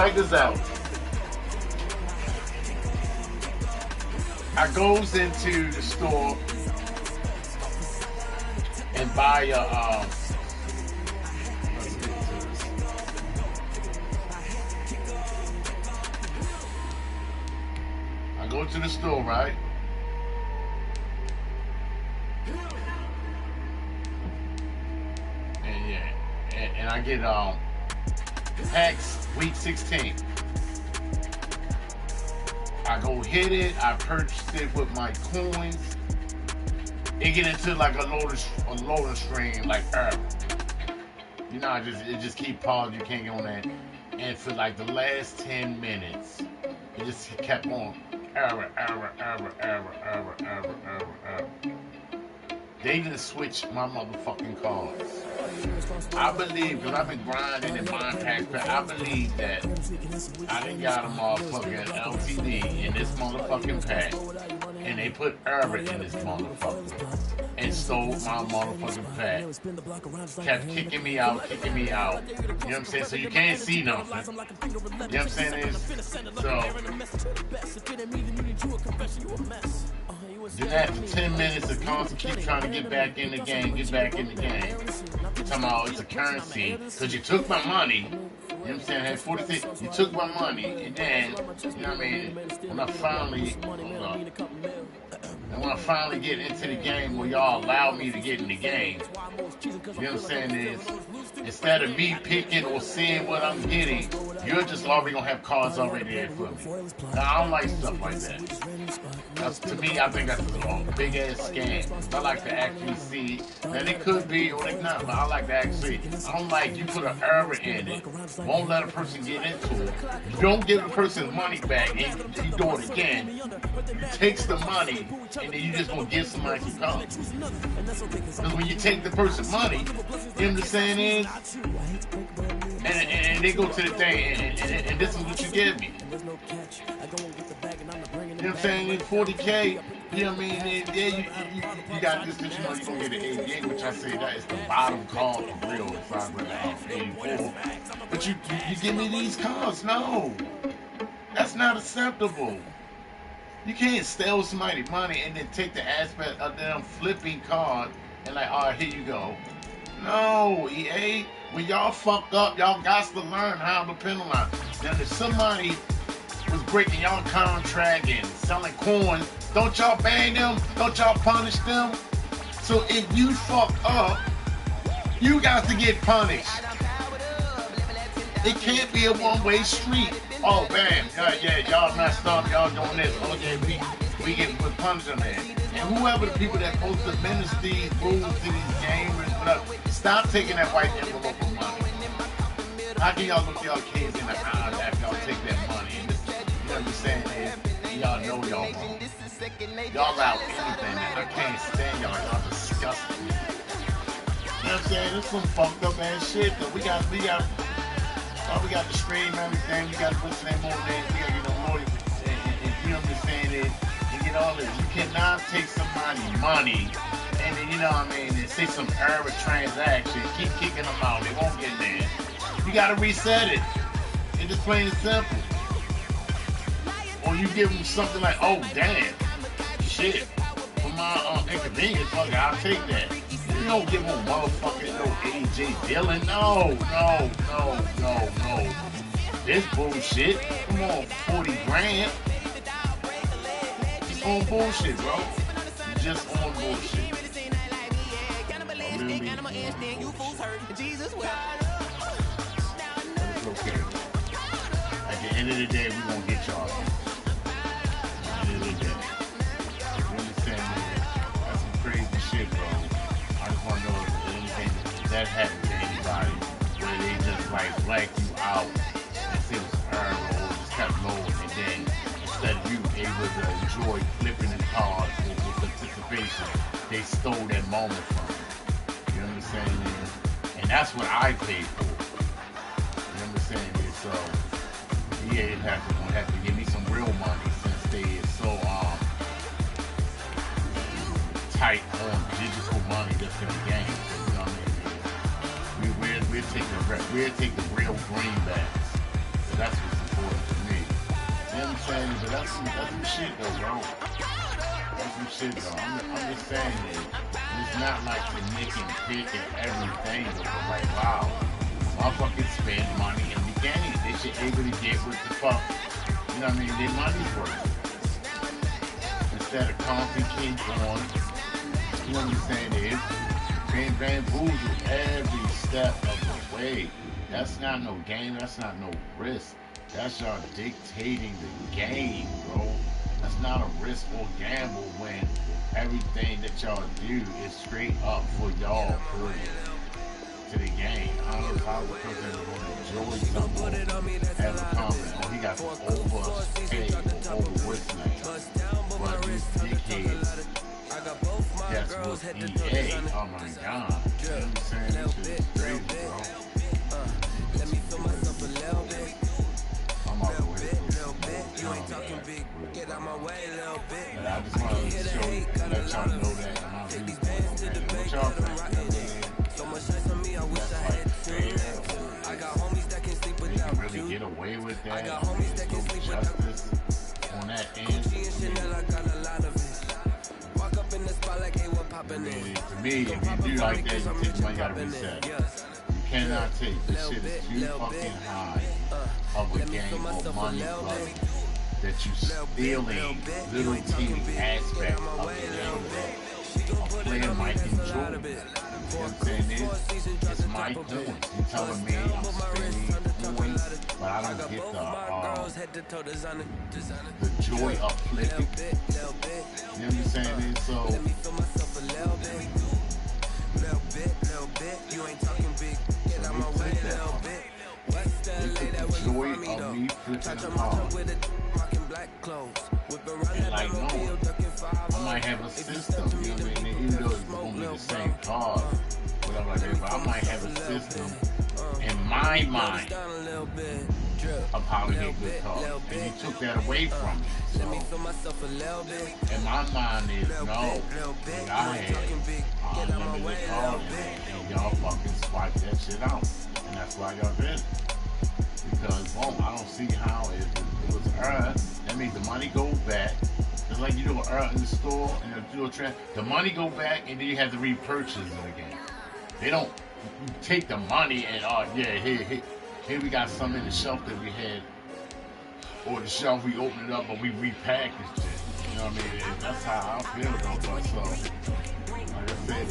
check this out. I goes into the store and buy a I go to the store, right? And yeah, and I get packs week 16. I go hit it. I purchased it with my coins. It get into like a loading screen, like you know, it just keep pausing. You can't get on that. And for like the last 10 minutes, it just kept on error. They didn't switch my motherfucking cards. I believe, because I've been grinding and buying packs, I believe that I done got a motherfucking LTD in this motherfucking pack, and they put error in this motherfucker, and stole my motherfucking pack. Kept kicking me out. You know what I'm saying? So you can't see nothing. You know what I'm saying? Then after 10 minutes of constant keep trying to get back in the game. Talking about it's a currency, because you took my money. You know what I'm saying? I had 46. You took my money, and then, you know what I mean? When I finally get into the game where y'all allow me to get in the game, you know what I'm saying, is instead of me picking or seeing what I'm getting, you're just already gonna have cards already there for me. Now, I don't like stuff like that. To me, I think that's a big ass scam. I like to actually see that it could be or it not, but I like to actually. I don't like you put an error in it, won't let a person get into it. You don't give the person money back, and you do it again. You takes the money, and then you just gonna give somebody some cards. Because when you take the person's money, you know what I'm saying is, and they go to the thing, and this is what you give me. You know what I'm saying? It's 40K. You know what I mean? Yeah, you got this, you know, you're going to get an 88, which I say that is the bottom card for real. If I would have 84. But you give me these cards. No. That's not acceptable. You can't steal somebody's money and then take the aspect of them flipping card and like, all right, here you go. No, EA. When y'all fuck up, y'all got to learn how to penalize. Now, if somebody was breaking y'all contract and selling coins, don't y'all ban them? Don't y'all punish them? So if you fuck up, you got to get punished. It can't be a one-way street. Oh, bam, yeah, y'all messed up, y'all doing this. Oh, yeah, we get punished on that. And whoever the people that supposed to administer these rules to these gamers, whatever, stop taking that white envelope of money. How can y'all look y'all kids in the eyes after y'all take that money? And this, you know what I'm saying is, y'all know y'all wrong. Y'all allow anything, man. I can't stand y'all. Y'all disgusting. You know what I'm saying? This some fucked up ass shit that we got the stream, everything. We got to put some more days. We got to get no more. And you know what I'm saying is, you get all this. You cannot take somebody's money and then, you know what I mean, and say some error transaction. Keep kicking them out. They won't get there. You got to reset it. It's just plain and simple. Or you give them something like, oh, damn. Shit. For my inconvenience, fuck, I'll take that. You don't give them motherfucking no AJ Dillon. No. This bullshit. Come on, 40 grand. Just on bullshit, bro. Just on bullshit. Really on bullshit. But it's okay. At the end of the day, we gonna get y'all. At the end of the day. You understand me? That's some crazy shit, bro. I just wanna know if anything that happened to anybody where they just like black you out and say it was earned or just kept low, and then instead of you able to enjoy flipping the cards with participation, they stole that moment from you. You know what I'm saying? And that's what I paid for. You know what I'm saying? So EA gonna have to give me some real money since they is so tight on digital money that's in the game. You know what I mean? We'll take the real greenbacks. So that's what's important to me. You know what I'm saying? But that's some shit though, bro. That's some shit though. I'm just saying it. It's not like the nick and pick and everything, but like, wow, motherfuckers spend money in the game. They should able to get what the fuck, you know what I mean, their money's worth. Instead of constant keep on, you know what I'm saying, is being bamboozled every step of the way. That's not no game, that's not no risk. That's y'all dictating the game, bro. That's not a risk or gamble when everything that y'all do is straight up for y'all, period, to the game. I don't know how the person is going to enjoy something, have a comment, oh, he got some overpay or overweight, but these dickheads, that's what EA, oh my god. You know what I'm saying? This shit is crazy, bro. Let me feel myself a little bit. I'm out the way. You ain't talking big. Get out my way a little bit. But I just wanted to show you, let y'all know that I'm out these bands to the bank. What y'all think? So much nice on me, I wish I had two. I got homies that can sleep They without can really you. get away with that. I got homies that can sleep without justice on that end. Gucci and Chanel, I got a lot of it. Walk up in the spot like, hey, what poppin' in? To me, if you do like that, you take the money, gotta reset. You cannot take this shit is too fucking high of a game of money, brother. That you stealing little teeny aspect of the game that a player might enjoy. You know what I'm saying? It's my coins. You telling me I'm spending coins, but I don't get the joy of flipping. You know what I'm saying? So you ain't talking big. Get out my way a little bit. What's the lay that way you find me though? Touch on my tongue with it, rocking black clothes. Whipping around that like, no, mobile, ducking 5. I might have a system, you know what I mean? Even though it's gonna be the same car, whatever like that, but I might have a system in my mind of how to get good cars. And you took that away from me. So, in my mind is no, what I had unlimited cars and y'all fucking swipe that shit out. And that's why y'all did it. Because, boom, I don't see how it was earned. That means the money goes back. Just like you do in the store and you do a trend. The money go back and then you have to repurchase it again. They don't take the money and, yeah, here we got some in the shelf that we had. Or the shelf, we open it up but we repackaged it. You know what I mean? That's how I feel though. But so, like I said,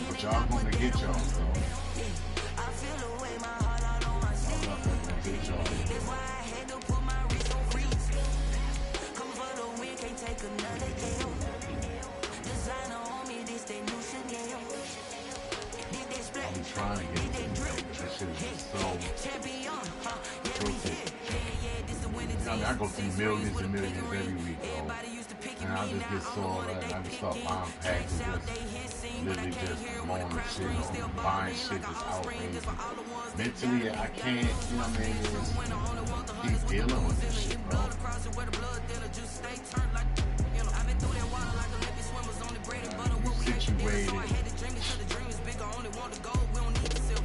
but y'all gonna get y'all, so. I'm trying to get it. That shit is so I mean, I go through millions and millions every week, bro. And I just get so alright. I just start buying packs and just literally just blowing the shit on buying shit that's outrageous. Mentally, I can't, you know what I mean, keep dealing with this shit, bro. You situated,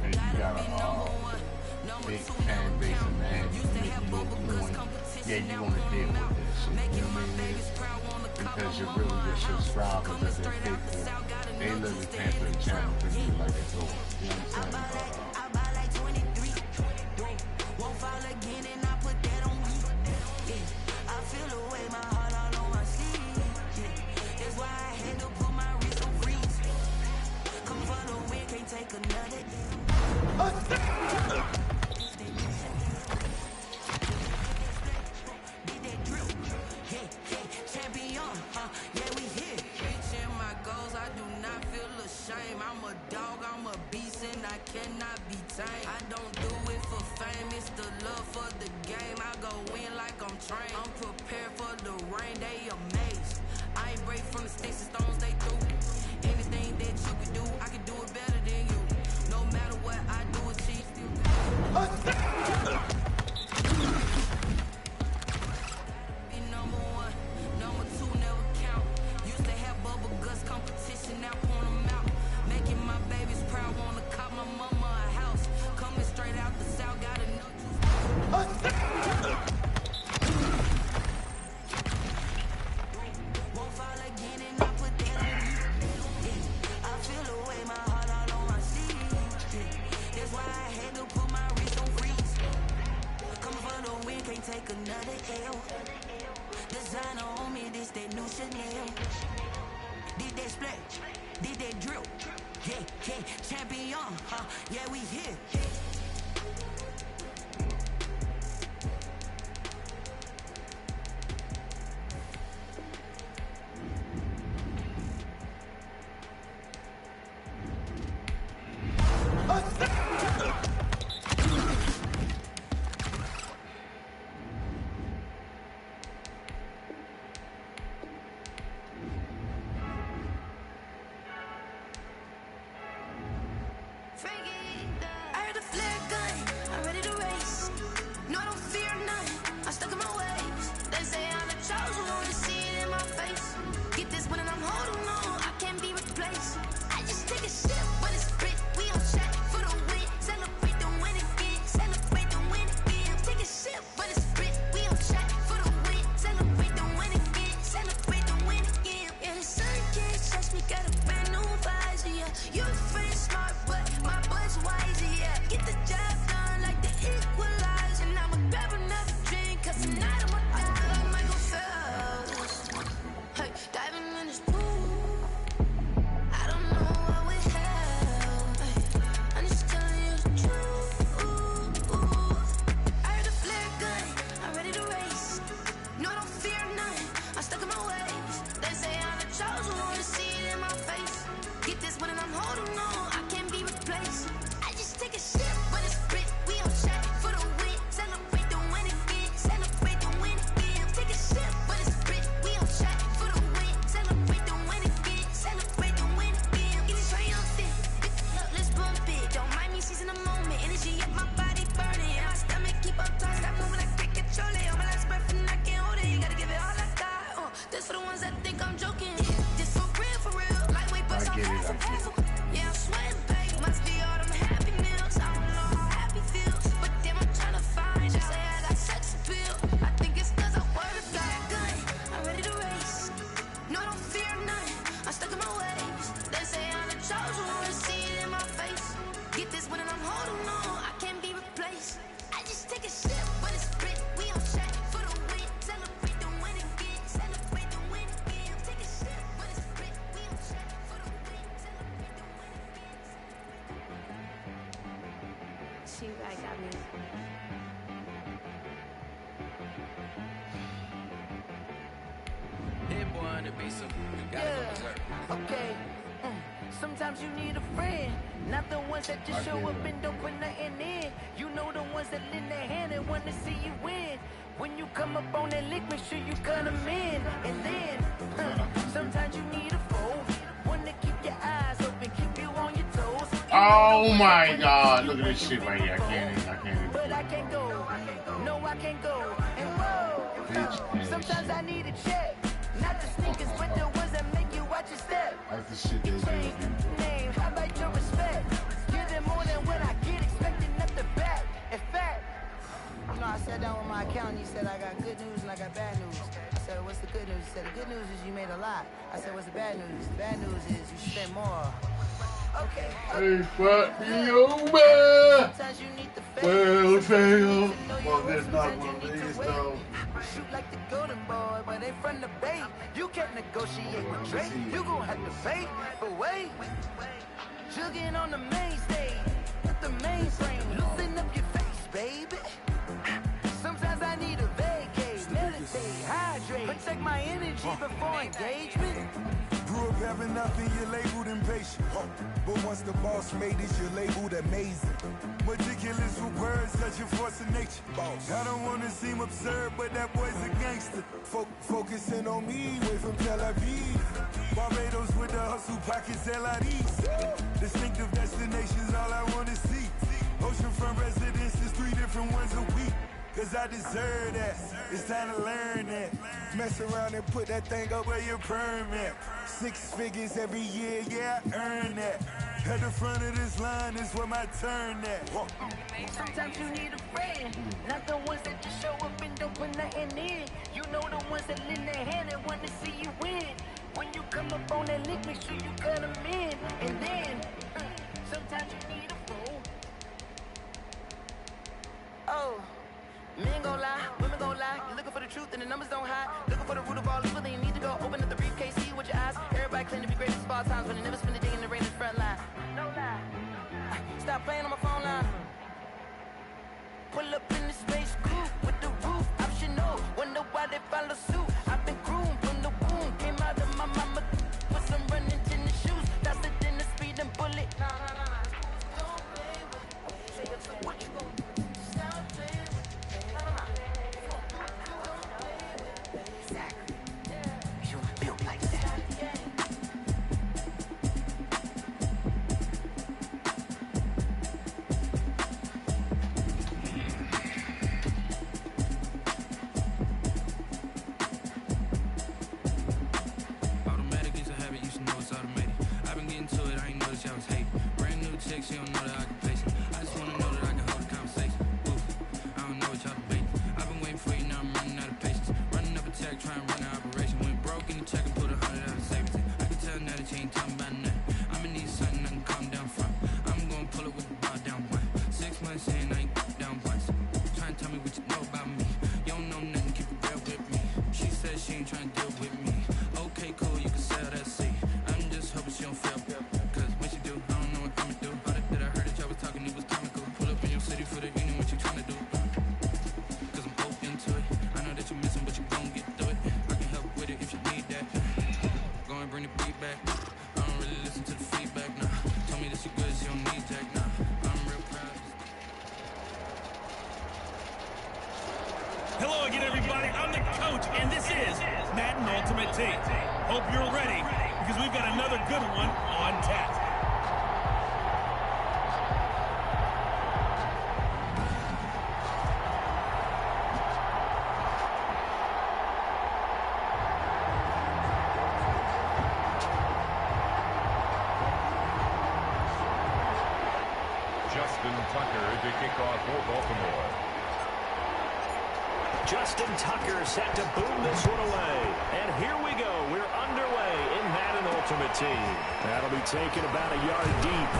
and you got a big fan base of man, you make you look coin. Yeah, you want to deal with this shit, you know what I mean? Because you're really just subscribers that they pay for. They literally paying for the channel because you like it so, you know what I'm saying? Cannot be tamed. I don't do it for fame, it's the love for the game. I go in like I'm trained. I'm prepared for the rain, they amazed. I ain't break from the sticks and stones they threw. Anything that you can do, I can do it better than you. No matter what I do, achieve still. Be number one, number two never count. Used to have bubble guts competition, now point them out. Making my babies proud, wanna cop my mama a house. Coming straight out the south, got a no juice. in the moment, energy at my body burning. And my stomach keep up tight, stop moving like cricket chole. On my last breath and I can't hold it. You gotta give it all I got. This for the ones that think I'm joking. This for real. Lightweight, but I'm fast. Yeah, I'm sweating, babe. Must be all them happy meals. I don't know how happy feels, but damn, I'm trying to find. Just say I got sex appeal. I think it's 'cause I work. Got a gun, I'm ready to race. No, I don't fear nothing. I'm stuck in my ways. They say I'm the chosen one. See it in my face. Get this when I'm holding on. I can't be replaced. I just take a sip, but it's split. We on check for the win. Celebrate the win again. Celebrate the win again. Take a sip, but it's split. We on check for the win. Celebrate the win again. She like got me. Hit one to be some. You gotta go berserk. Okay. Sometimes you need a friend, not the ones that just show up and don't put nothing in. You know the ones that lend their hand and want to see you win. When you come up on that lick, make sure you cut them in. And then, sometimes you need a foe, one to keep your eyes open, keep you on your toes. Oh my God! Look at this shit right here. I can't even. But I can't go. No, I can't go. And whoa, sometimes I need a check. Not the sneakers, but the ones that make you watch your step. That's the shit they do. Name, how about your respect? Give them more than what I get, expecting nothing back. In fact, you know, I sat down with my accountant. He said I got good news and I got bad news. I said, what's the good news? He said, the good news is you made a lot. I said, what's the bad news? The bad news is you spent more. Okay. Hey, fuck me over. Sometimes you need the Fail. Well, there's not one of these though. Shoot like the golden boy, but they from the bay. You can't negotiate with Drake. You gon' have to pay. But wait, jugging on the main stage with the mainframe. Loosen up your face, baby. Sometimes I need a vacate, meditate, hydrate, protect my energy before engagement. Grew up having nothing, you're labeled impatient. But once the boss made it, you're labeled amazing. Meticulous with words, such a force of nature. I don't wanna seem absurd, but that boy's a gangster. Focusing on me, way from Tel Aviv. Barbados with the hustle pockets, LIDs. Distinctive destinations, all I wanna see. Oceanfront residences, 3 different ones a week. Cause I deserve that, it's time to learn that. Mess around and put that thing up where your permit. 6 figures every year, yeah, I earn that. At the front of this line is where my turn at. Sometimes you need a friend, not the ones that just show up and don't put nothing in. You know the ones that lend their hand and want to see you win. When you come up on that lick, make sure you cut them in. And then, sometimes you need a fool. Oh. Men gon' lie, women gon' lie. You're looking for the truth and the numbers don't hide. Looking for the root of all evil, then you need to go open up the briefcase, see with your eyes. Everybody claim to be greatest of all times, but they never spend a day in the rain in the front line. No lie. Stop playing on my phone line. Pull up in the space coupe with the roof optional. Wonder why they follow suit. I've been groomed from the womb, came out of my mama with some running tennis shoes, faster than the speeding bullet. Don't play with me. What you gon' do? Stop playing with me. She don't know that I can place it. I just wanna know that I can hold a conversation. Oof, I don't know what y'all debating. I've been waiting for you, now I'm running out of patience. Running up a check, trying to run an operation. Went broke in the check and put 100 out of savings. I can tell now that you ain't talking about nothing. I'ma need something I can calm down from. I'm gonna pull it with the bar down one. 6 months in, I ain't down once. Trying to tell me what you know about me. You don't know nothing, keep it real with me. She said she ain't trying to deal with me. Okay, cool, you can sell that seat. I'm just hoping she don't feel. Cause when she do, I don't know what I'ma do. Talking, it was comical. Pull up in your city for the union, what you tryna do? Cause I'm open to it. I know that you're missing, but you gon' get through it. I can help with it if you need that. Go and bring the beat back. I don't really listen to the feedback, nah. Told me that she good, she don't need Jack, nah. I'm real proud. Hello again, everybody. I'm the coach, and this is Madden Ultimate Team. Hope you're ready, because we've got another good one on tap. Justin Tucker to kick off for Baltimore. Justin Tucker set to boom this one away. And here we go. We're underway in Madden Ultimate Team. That'll be taken about a yard deep.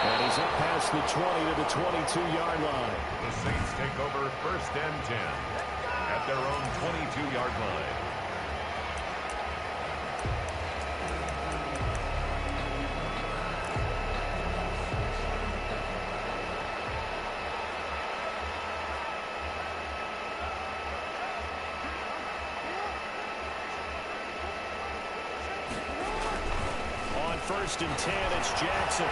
And he's up past the 20 to the 22-yard line. The Saints take over 1st and 10 at their own 22-yard line. On 1st and 10, it's Jackson.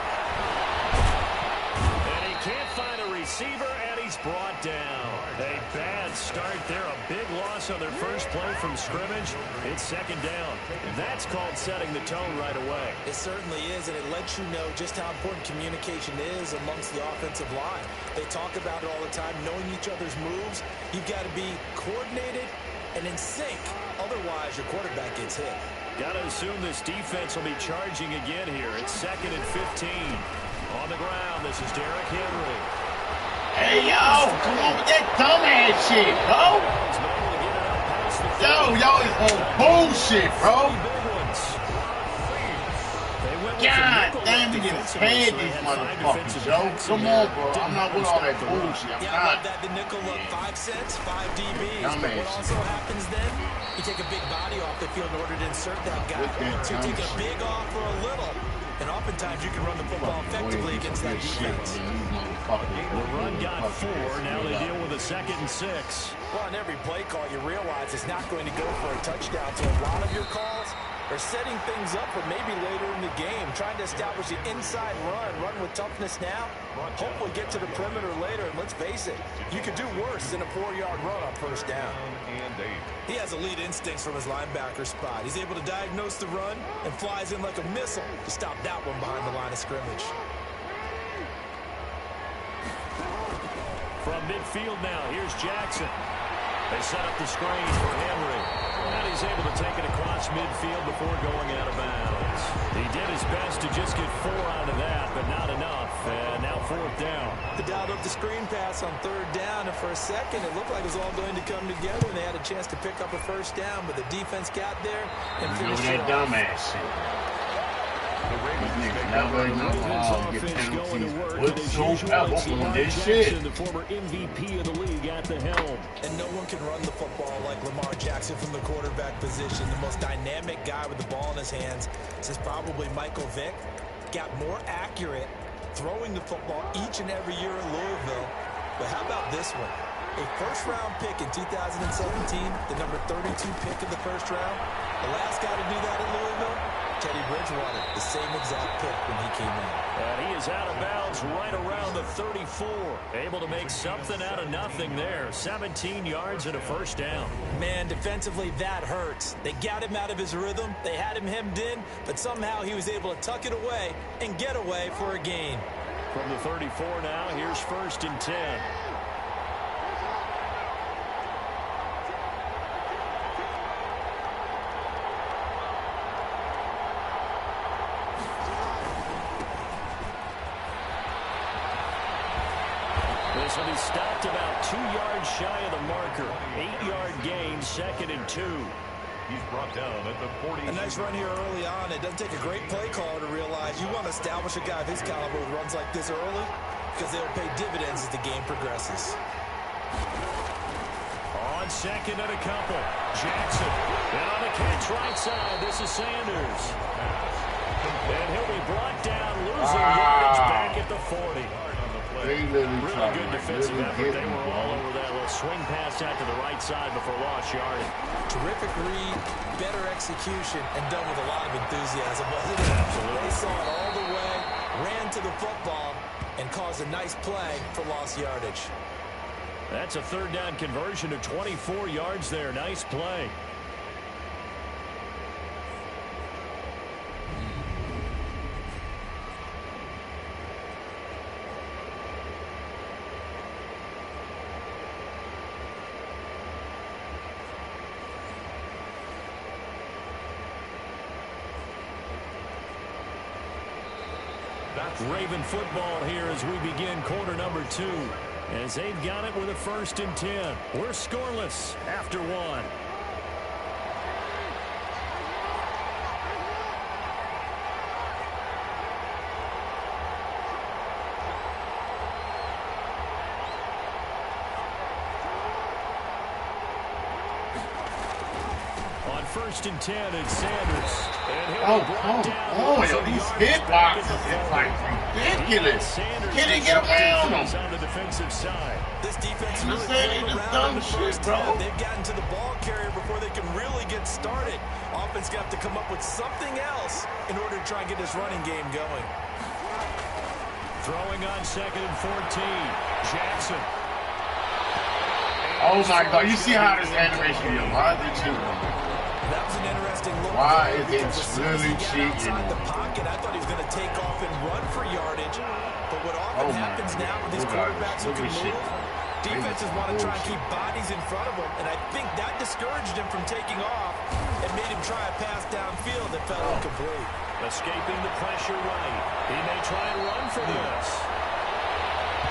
And he can't find a receiver, and he's brought down. A bad start there. A big loss on their first play from scrimmage. It's 2nd down. That's called setting the tone right away. It certainly is, and it lets you know just how important communication is amongst the offensive line. They talk about it all the time, knowing each other's moves. You've got to be coordinated and in sync. Otherwise, your quarterback gets hit. Got to assume this defense will be charging again here. It's 2nd and 15. On the ground, this is Derrick Henry. Hey, yo, come on with that dumbass shit, bro. Yo, y'all is on bullshit, bro. God damn, we getting paid these motherfuckers, yo. Come on, bro. I'm not with all that bullshit. I'm yeah, not. I love that. The nickel up 5 cents, 5 DBs. But what also happens then, you take a big body off the field in order to insert that guy. So you take a big off for a little. And oftentimes you can run the football effectively against that defense. The run got 4. Now they deal with a 2nd and 6. Well, on every play call, you realize it's not going to go for a touchdown. So a lot of your calls are setting things up for maybe later in the game, trying to establish the inside run with toughness now. Hopefully get to the perimeter later, and let's face it, you could do worse than a 4-yard run on 1st down. He has elite instincts from his linebacker spot. He's able to diagnose the run and flies in like a missile to stop that one behind the line of scrimmage. From midfield now, here's Jackson. They set up the screen for Henry. And he's able to take it across midfield before going out of bounds. He did his best to just get 4 out of that, but not enough. And now 4th down. They dialed up the screen pass on 3rd down, and for a second it looked like it was all going to come together, and they had a chance to pick up a 1st down, but the defense got there and finished it off. That dumbass shit. The former MVP of the league at the helm. And no one can run the football like Lamar Jackson from the quarterback position. The most dynamic guy with the ball in his hands since probably Michael Vick. Got more accurate throwing the football each and every year in Louisville. But how about this one? A 1st-round pick in 2017, the number 32 pick in the 1st round. The last guy to do that at Louisville, Teddy Bridgewater, the same exact pick when he came in. And he is out of bounds right around the 34. Able to make something out of nothing there. 17 yards and a 1st down. Man, defensively, that hurts. They got him out of his rhythm. They had him hemmed in, but somehow he was able to tuck it away and get away for a gain. From the 34 now, here's 1st and 10. This will be stopped about 2 yards shy of the marker. 8-yard gain, 2nd and 2. He's brought down at the 40. A nice run here early on. It doesn't take a great play caller to realize you want to establish a guy of his caliber with runs like this early because they'll pay dividends as the game progresses. On 2nd and a couple, Jackson. And on the catch right side, this is Sanders. And he'll be brought down, losing yardage back at the 40. Really good defensive effort. They were all over that little swing pass out to the right side before lost yardage. Terrific read, better execution, and done with a lot of enthusiasm, wasn't it? Absolutely. They saw it all the way, ran to the football, and caused a nice play for lost yardage. That's a 3rd down conversion of 24 yards there. Nice play. Raven football here as we begin quarter number 2. As they've got it with a 1st and 10. We're scoreless after 1. On 1st and 10, it's Sanders. And Oh, yo, these hitboxes is like ridiculous. Can they get around them? On the defensive side. This defense I'm really saying, played this around dumb in the shit, first bro. half. They've gotten to the ball carrier before they can really get started. Offense got to come up with something else in order to try and get this running game going. Throwing on 2nd and 14. Jackson. Oh my God! You see how this animation is? Why is it cheating? That was an interesting look. Why is it because as soon as he really got cheating? outside the pocket, I thought he was going to take off and run for yardage. But what often happens now with these quarterbacks who can move, defenses want to try and keep bodies in front of them, and I think that discouraged him from taking off and made him try a pass downfield that fell incomplete. Escaping the pressure right. He may try and run for this.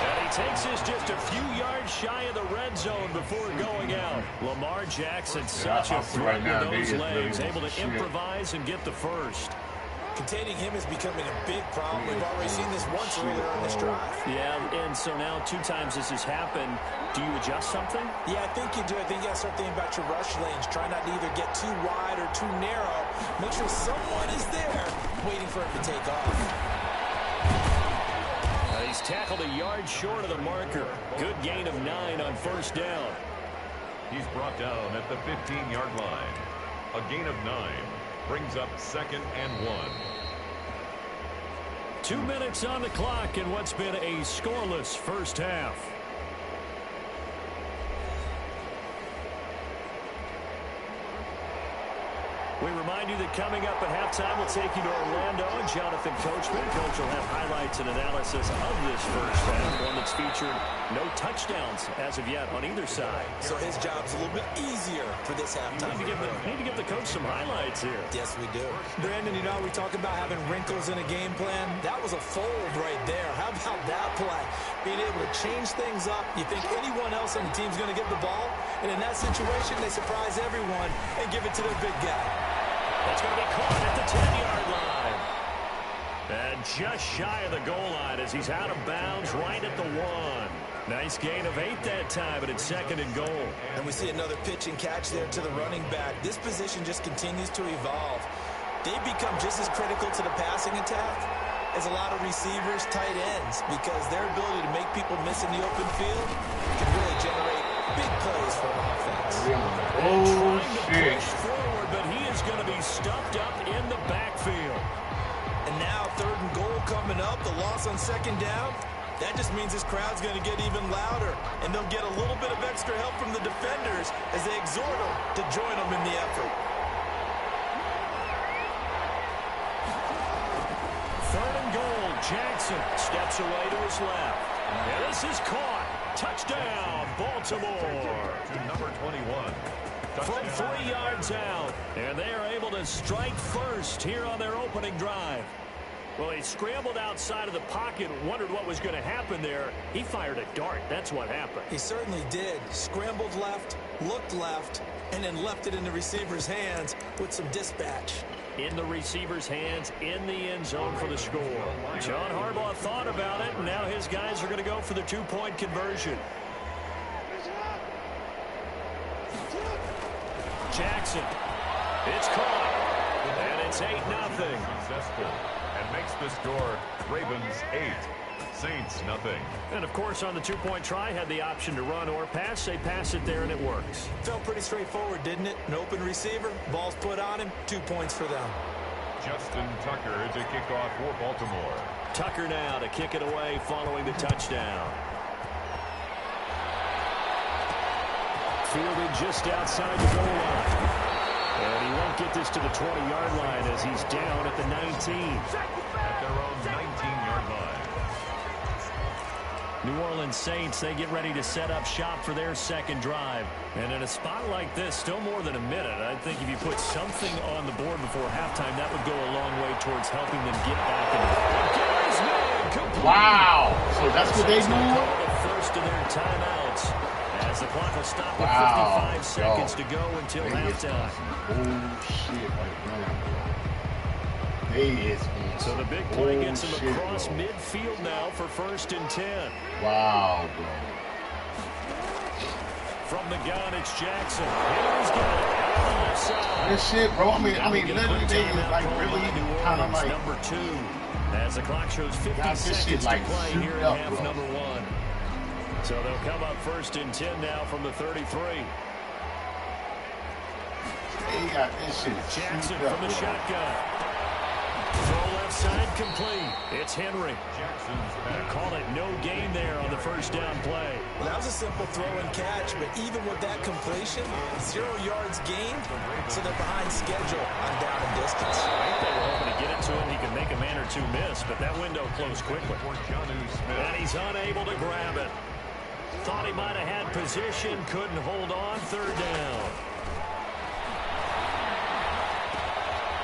And he takes this just a few yards shy of the red zone before going out. Lamar Jackson, such a threat with those legs, able to improvise and get the first. Containing him is becoming a big problem. We've already seen this once earlier on this drive. Yeah, and so now 2 times this has happened. Do you adjust something? Yeah, I think you do. I think you got to start thinking about your rush lanes. Try not to either get too wide or too narrow. Make sure someone is there waiting for him to take off. He's tackled a yard short of the marker. Good gain of 9 on 1st down. He's brought down at the 15-yard line. A gain of 9 brings up 2nd and 1. 2 minutes on the clock in what's been a scoreless first half. We remind you that coming up at halftime, we'll take you to Orlando and Jonathan Coachman. Coach will have highlights and analysis of this first half, one that's featured no touchdowns as of yet on either side. So his job's a little bit easier for this halftime. Need to give the coach some highlights here. Yes, we do. Brandon, you know, we talk about having wrinkles in a game plan. That was a fold right there. How about that play? Being able to change things up. You think anyone else on the team's going to get the ball? And in that situation, they surprise everyone and give it to their big guy. That's going to be caught at the 10-yard line. And just shy of the goal line as he's out of bounds right at the 1. Nice gain of 8 that time, but it's 2nd and goal. And we see another pitch and catch there to the running back. This position just continues to evolve. They've become just as critical to the passing attack as a lot of receivers, tight ends, because their ability to make people miss in the open field can really generate big plays for an offense. Oh, shit. Forward, but he is going to be stuffed up in the backfield. And now 3rd and goal coming up, the loss on 2nd down. That just means this crowd's going to get even louder, and they'll get a little bit of extra help from the defenders as they exhort them to join them in the effort. 3rd and goal. Jackson steps away to his left. And this is caught. Touchdown, Baltimore. To number 21. From 3 yards out. And they are able to strike first here on their opening drive. Well, he scrambled outside of the pocket, wondered what was going to happen there. He fired a dart. That's what happened. He certainly did. Scrambled left, looked left, and then left it in the receiver's hands with some dispatch. In the receiver's hands, in the end zone for the score. John Harbaugh thought about it, and now his guys are going to go for the 2-point conversion. Jackson. It's caught. And it's 8-0. Successful. And makes the score Ravens 8, Saints nothing. And, of course, on the 2-point try, had the option to run or pass. They pass it there, and it works. Felt pretty straightforward, didn't it? An open receiver, ball's put on him, 2 points for them. Justin Tucker to kick off for Baltimore. Tucker now to kick it away following the touchdown. Fielded just outside the goal line. And he won't get this to the 20-yard line as he's down at the 19. At their own 19-yard line. New Orleans Saints, they get ready to set up shop for their 2nd drive. And in a spot like this, still more than a minute, I think if you put something on the board before halftime, that would go a long way towards helping them get back into the game. Wow. So that's what they doing? The first of their timeouts. As the clock will stop with 55 seconds to go until halftime. Bullshit right now. They is so the big play gets him across midfield now for 1st and 10. Wow, bro. From the gun, it's Jackson. Henry's got it out on the left side. This shit, bro. I mean, literally, they is like really kind of like number 2. As the clock shows 50 seconds like to play here in up, half bro. number 1. So they'll come up 1st and 10 now from the 33. They got this shit. Jackson from the shotgun. Throw left side complete. It's Henry. Call it no gain there on the 1st down play. Well, that was a simple throw and catch, but even with that completion, 0 yards gained, so they're behind schedule on down and distance. I think they were hoping to get it to him. He could make a man or two miss, but that window closed quickly. And he's unable to grab it. Thought he might have had position, couldn't hold on, 3rd down.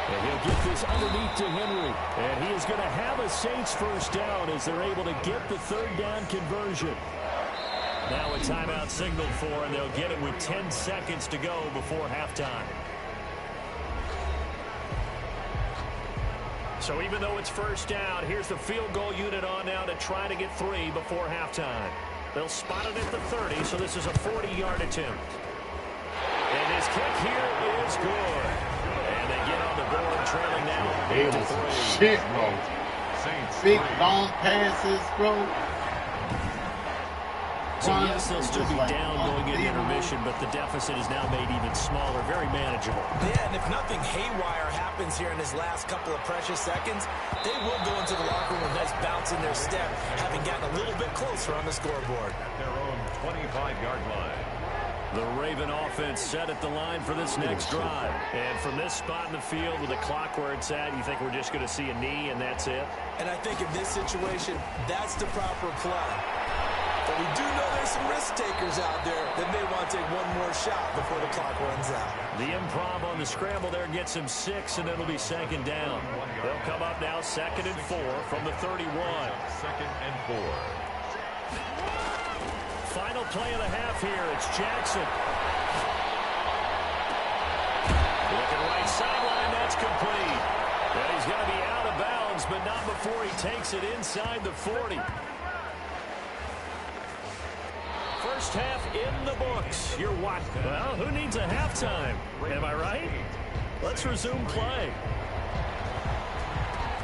And he'll get this underneath to Henry. And he is going to have a Saints 1st down as they're able to get the 3rd down conversion. Now a timeout signaled for, and they'll get it with 10 seconds to go before halftime. So even though it's 1st down, here's the field goal unit on now to try to get 3 before halftime. They'll spot it at the 30, so this is a 40-yard attempt. And his kick here is good. And they get on the board trailing now 8-3. Shit, bro. Big long passes, bro. So yes, they'll still be down going into intermission, but the deficit is now made even smaller, very manageable. Yeah, and if nothing haywire happens here in his last couple of precious seconds, they will go into the locker room with a nice bounce in their step, having gotten a little bit closer on the scoreboard. At their own 25-yard line. The Raven offense set at the line for this next drive. And from this spot in the field with the clock where it's at, you think we're just going to see a knee and that's it? And I think in this situation, that's the proper play. But we do know there's some risk takers out there that may want to take one more shot before the clock runs out. The improv on the scramble there gets him 6, and it'll be 2nd down. They'll come up now 2nd and 4 from the 31. 2nd and 4. Final play of the half here. It's Jackson. Looking right sideline. That's complete. And he's going to be out of bounds, but not before he takes it inside the 40. First half in the books. You're what? Well, who needs a halftime? Am I right? Let's resume play.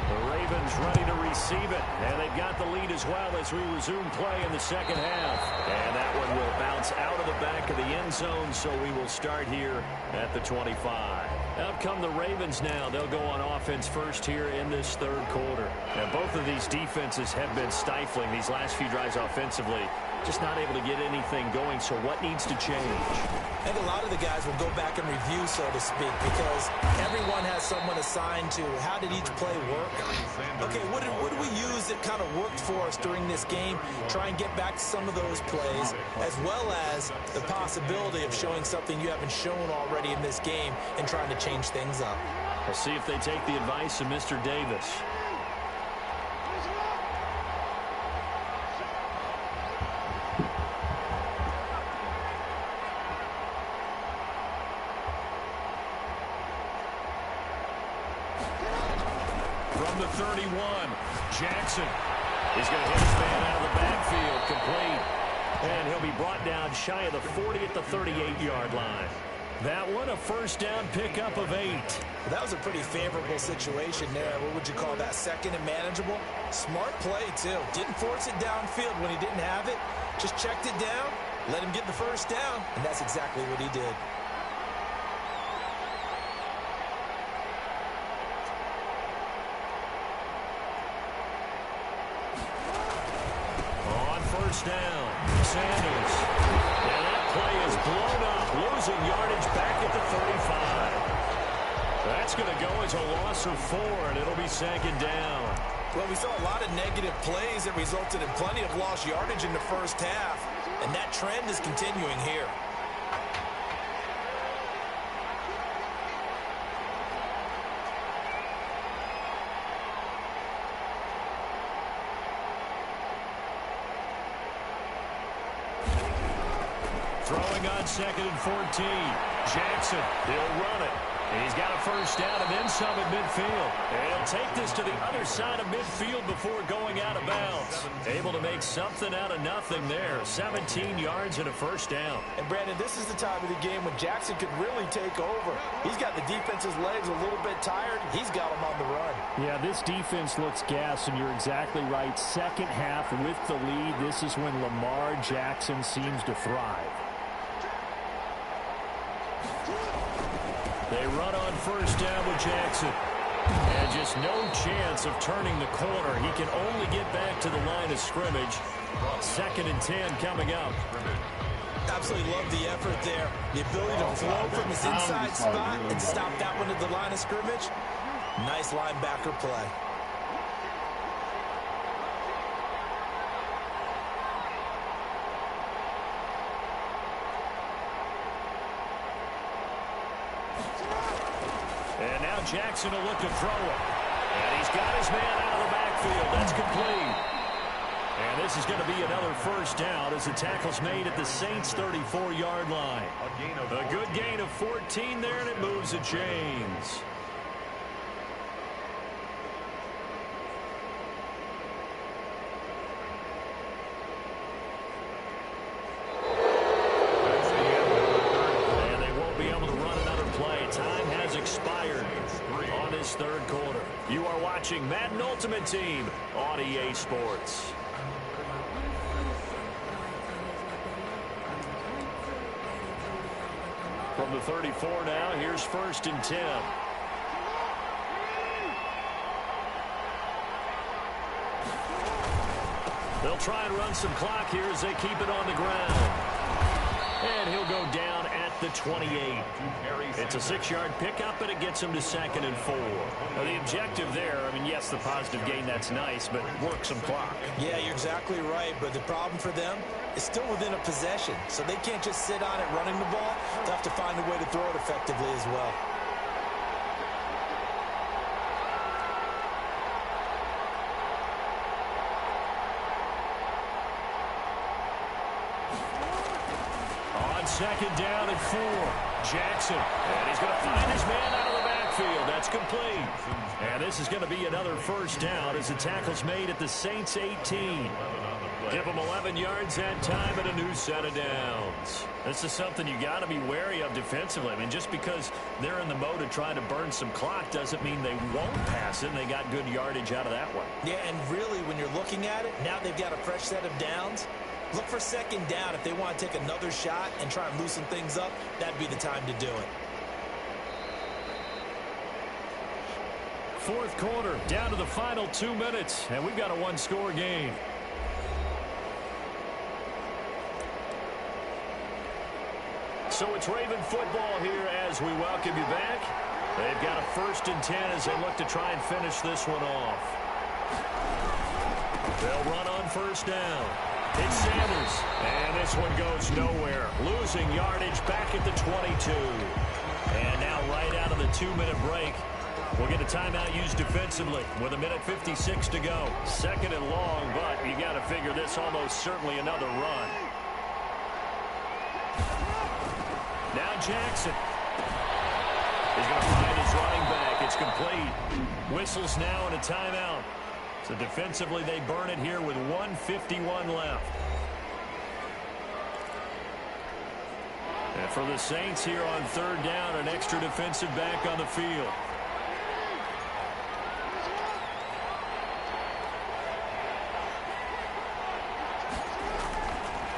The Ravens ready to receive it, and they've got the lead as well as we resume play in the 2nd half. And that one will bounce out of the back of the end zone, so we will start here at the 25. Out come the Ravens now. They'll go on offense first here in this 3rd quarter. And both of these defenses have been stifling these last few drives offensively. Just not able to get anything going, so what needs to change? I think a lot of the guys will go back and review, so to speak, because everyone has someone assigned to how did each play work. Okay, what did we use that kind of worked for us during this game? Try and get back to some of those plays, as well as the possibility of showing something you haven't shown already in this game and trying to change things up. We'll see if they take the advice of Mr. Davis. From the 31, Jackson is going to hit his man out of the backfield, complete. And he'll be brought down shy of the 40 at the 38-yard line. That one, a 1st down pickup of 8. That was a pretty favorable situation there. What would you call that? 2nd and manageable? Smart play, too. Didn't force it downfield when he didn't have it. Just checked it down, let him get the 1st down, and that's exactly what he did. On 1st down, Sanders. And that play is blown up, losing yardage back at the 35. That's going to go as a loss of 4, and it'll be 2nd down. Well, we saw a lot of negative plays that resulted in plenty of lost yardage in the 1st half, and that trend is continuing here. Throwing on 2nd and 14. Jackson, he'll run it. He's got a first down and then some at midfield. And he'll take this to the other side of midfield before going out of bounds. Able to make something out of nothing there. 17 yards and a first down. And, Brandon, this is the time of the game when Jackson could really take over. He's got the defense's legs a little bit tired. He's got them on the run. Yeah, this defense looks gassed, and you're exactly right. Second half with the lead, this is when Lamar Jackson seems to thrive. They run on first down with Jackson. And just no chance of turning the corner. He can only get back to the line of scrimmage. 2nd and 10 coming up. Absolutely love the effort there. The ability to flow from his inside spot and stop that one at the line of scrimmage. Nice linebacker play. And now Jackson will look to throw it. And he's got his man out of the backfield. That's complete. And this is going to be another first down as the tackle's made at the Saints' 34-yard line. A good gain of 14 there, and it moves the chains. Third quarter. You are watching Madden Ultimate Team on EA Sports. From the 34 now, here's 1st and 10. They'll try and run some clock here as they keep it on the ground. And he'll go down at the 28. It's a 6-yard pickup, and it gets him to 2nd and 4. Now, the objective there, I mean, yes, the positive gain, that's nice, but work some clock. Yeah, you're exactly right, but the problem for them is still within a possession, so they can't just sit on it running the ball. They'll have to find a way to throw it effectively as well. On 2nd down and 4. Jackson, and he's going to find his man out of the backfield. That's complete. And this is going to be another first down as the tackle's made at the Saints' 18. Give them 11 yards that time and a new set of downs. This is something you got to be wary of defensively. I mean, just because they're in the mode of trying to burn some clock doesn't mean they won't pass it, and they got good yardage out of that one. Yeah, and really, when you're looking at it, now they've got a fresh set of downs. Look for 2nd down. If they want to take another shot and try and loosen things up, that'd be the time to do it. Fourth quarter, down to the final 2 minutes, and we've got a one-score game. So it's Raven football here as we welcome you back. They've got a 1st and 10 as they look to try and finish this one off. They'll run on first down. It's Sanders, and this one goes nowhere. Losing yardage back at the 22. And now right out of the 2-minute break, we'll get a timeout used defensively with 1:56 to go. 2nd and long, but you got to figure this almost certainly another run. Now Jackson. He's going to find his running back. It's complete. Whistles now and a timeout. So defensively, they burn it here with 1:51 left. And for the Saints here on 3rd down, an extra defensive back on the field.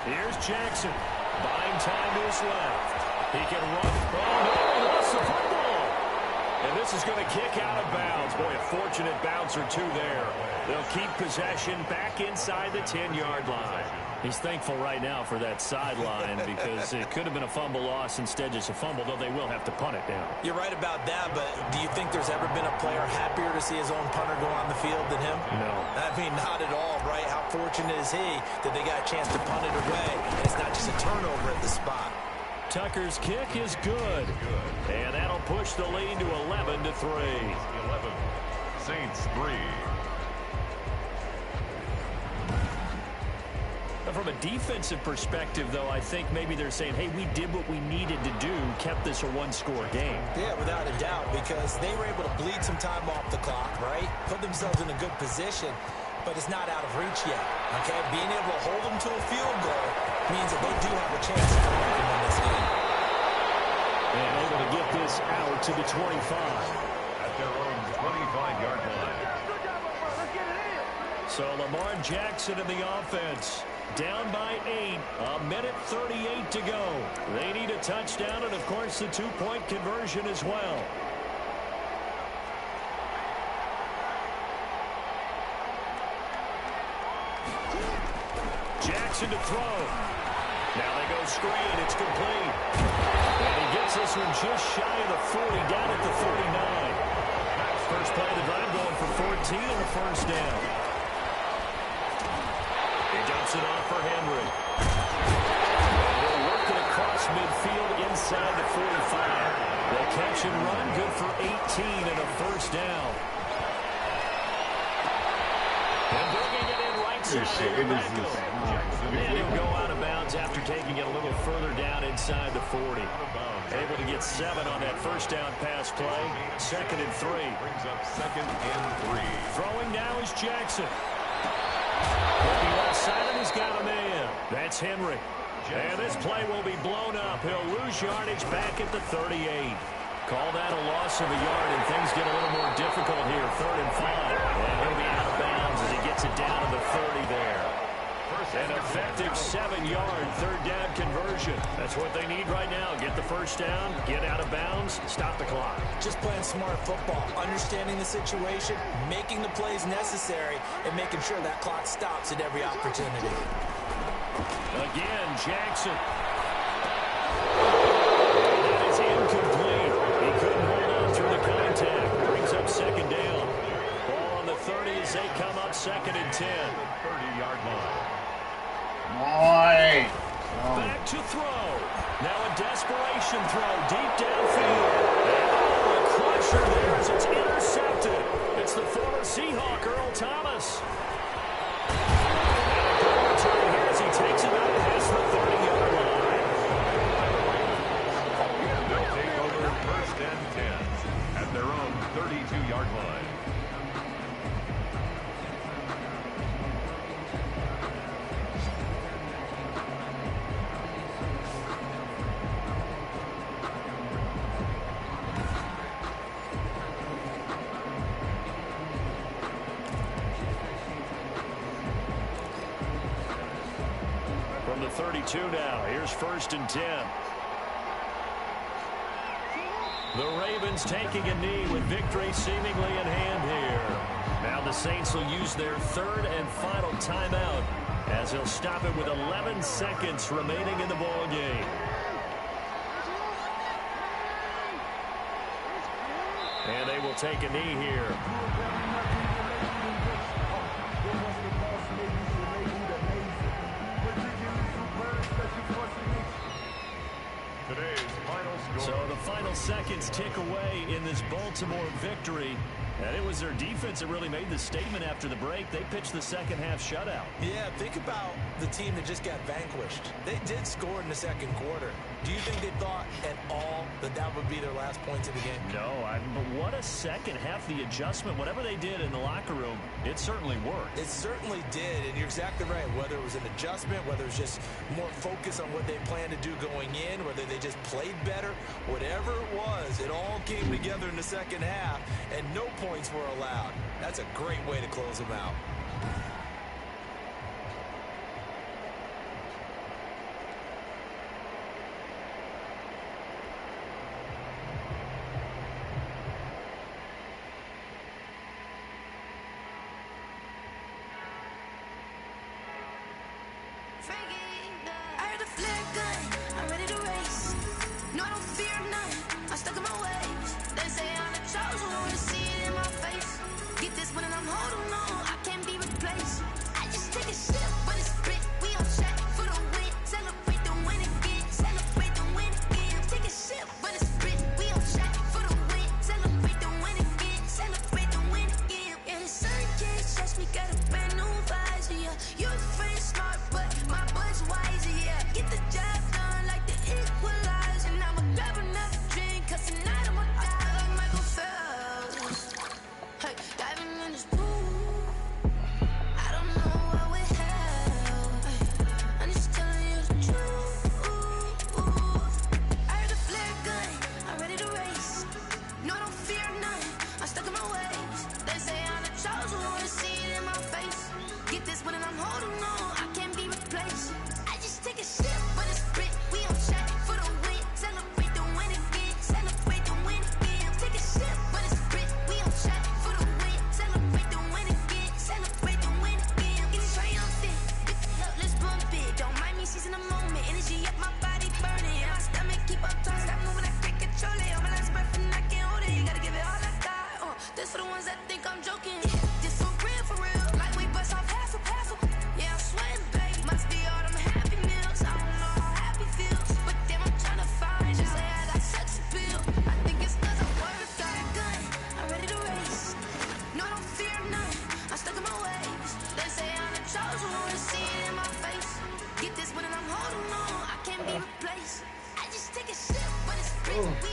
Here's Jackson. Buying time to his left. He can run. Oh, no, lost the football. And this is going to kick out of bounds. Boy, a fortunate bounce or two there. They'll keep possession back inside the 10-yard line. He's thankful right now for that sideline because it could have been a fumble loss, instead just a fumble, though they will have to punt it down. You're right about that, but do you think there's ever been a player happier to see his own punter go on the field than him? No. I mean, not at all, right? How fortunate is he that they got a chance to punt it away, and it's not just a turnover at the spot. Tucker's kick is good, and that'll push the lead to 11-3. 11, Saints 3. A from a defensive perspective, though, I think maybe they're saying, hey, we did what we needed to do, kept this a one-score game. Yeah, without a doubt, because they were able to bleed some time off the clock, right? Put themselves in a good position, but it's not out of reach yet, okay? Being able to hold them to a field goal means that they do have a chance to come back and win this game. And able to get this out to the 25. At their own 25-yard line. So Lamar Jackson in the offense. Down by 8. A minute 38 to go. They need a touchdown and, of course, the two-point conversion as well. Jackson to throw. Now they go screen. It's complete. And he gets this one just shy of the 40, down at the 39. First play of the drive going for 14 and a first down. He dumps it off for Henry. And they'll work it across midfield inside the 45. They'll catch and run, good for 18 and a first down. And bringing it in right side. And he'll go out of bounds after taking it a little further down inside the 40. Able to get 7 on that first down pass play. 2nd and 3. Brings up 2nd and 3. Throwing now is Jackson. Looking left side, and he's got a man. That's Henry. And this play will be blown up. He'll lose yardage back at the 38. Call that a loss of a yard, and things get a little more difficult here. 3rd and 5. And he'll be out of bounds as he gets it down to the 30 there. An effective 7-yard third down conversion. That's what they need right now. Get the first down, get out of bounds, stop the clock. Just playing smart football, understanding the situation, making the plays necessary, and making sure that clock stops at every opportunity. Again, Jackson. That is incomplete. He couldn't hold on through the contact. Brings up 2nd down. Ball on the 30 as they come up 2nd and 10. 30-yard line. Boy. Back to throw. Now a desperation throw deep downfield. And a crusher there as it's intercepted. It's the former Seahawk, Earl Thomas. And a good return here as he takes it out past the 30-yard line. They'll take over 1st and 10 at their own 32-yard line. From the 32 now, here's 1st and 10. The Ravens taking a knee with victory seemingly in hand here. Now the Saints will use their 3rd and final timeout as they'll stop it with 11 seconds remaining in the ball game. And they will take a knee here. So the final seconds tick away in this Baltimore victory. And it was their defense that really made the statement after the break. They pitched the second half shutout. Yeah, think about the team that just got vanquished. They did score in the 2nd quarter. Do you think they thought at all that that would be their last points of the game? No, but what a second half. The adjustment, whatever they did in the locker room, it certainly worked. It certainly did, and you're exactly right. Whether it was an adjustment, whether it was just more focus on what they planned to do going in, whether they just played better, whatever it was, it all came together in the second half, and no points were allowed. That's a great way to close them out. I heard the flare gun, I'm ready to race. No, I don't fear none, I'm stuck in my ways. They say I'm the chosen one, to see it in my face. Get this one and I'm holding on, I can't be replaced. I just take a sip, but it's split, we on track for the win. Celebrate the win again, celebrate the win again. Take a sip, but it's split, we on track for the win. Celebrate the win again, celebrate the win again. Yeah, the sun can't touch me, got a brand new visor, yeah. You're friend smart, but my Oh.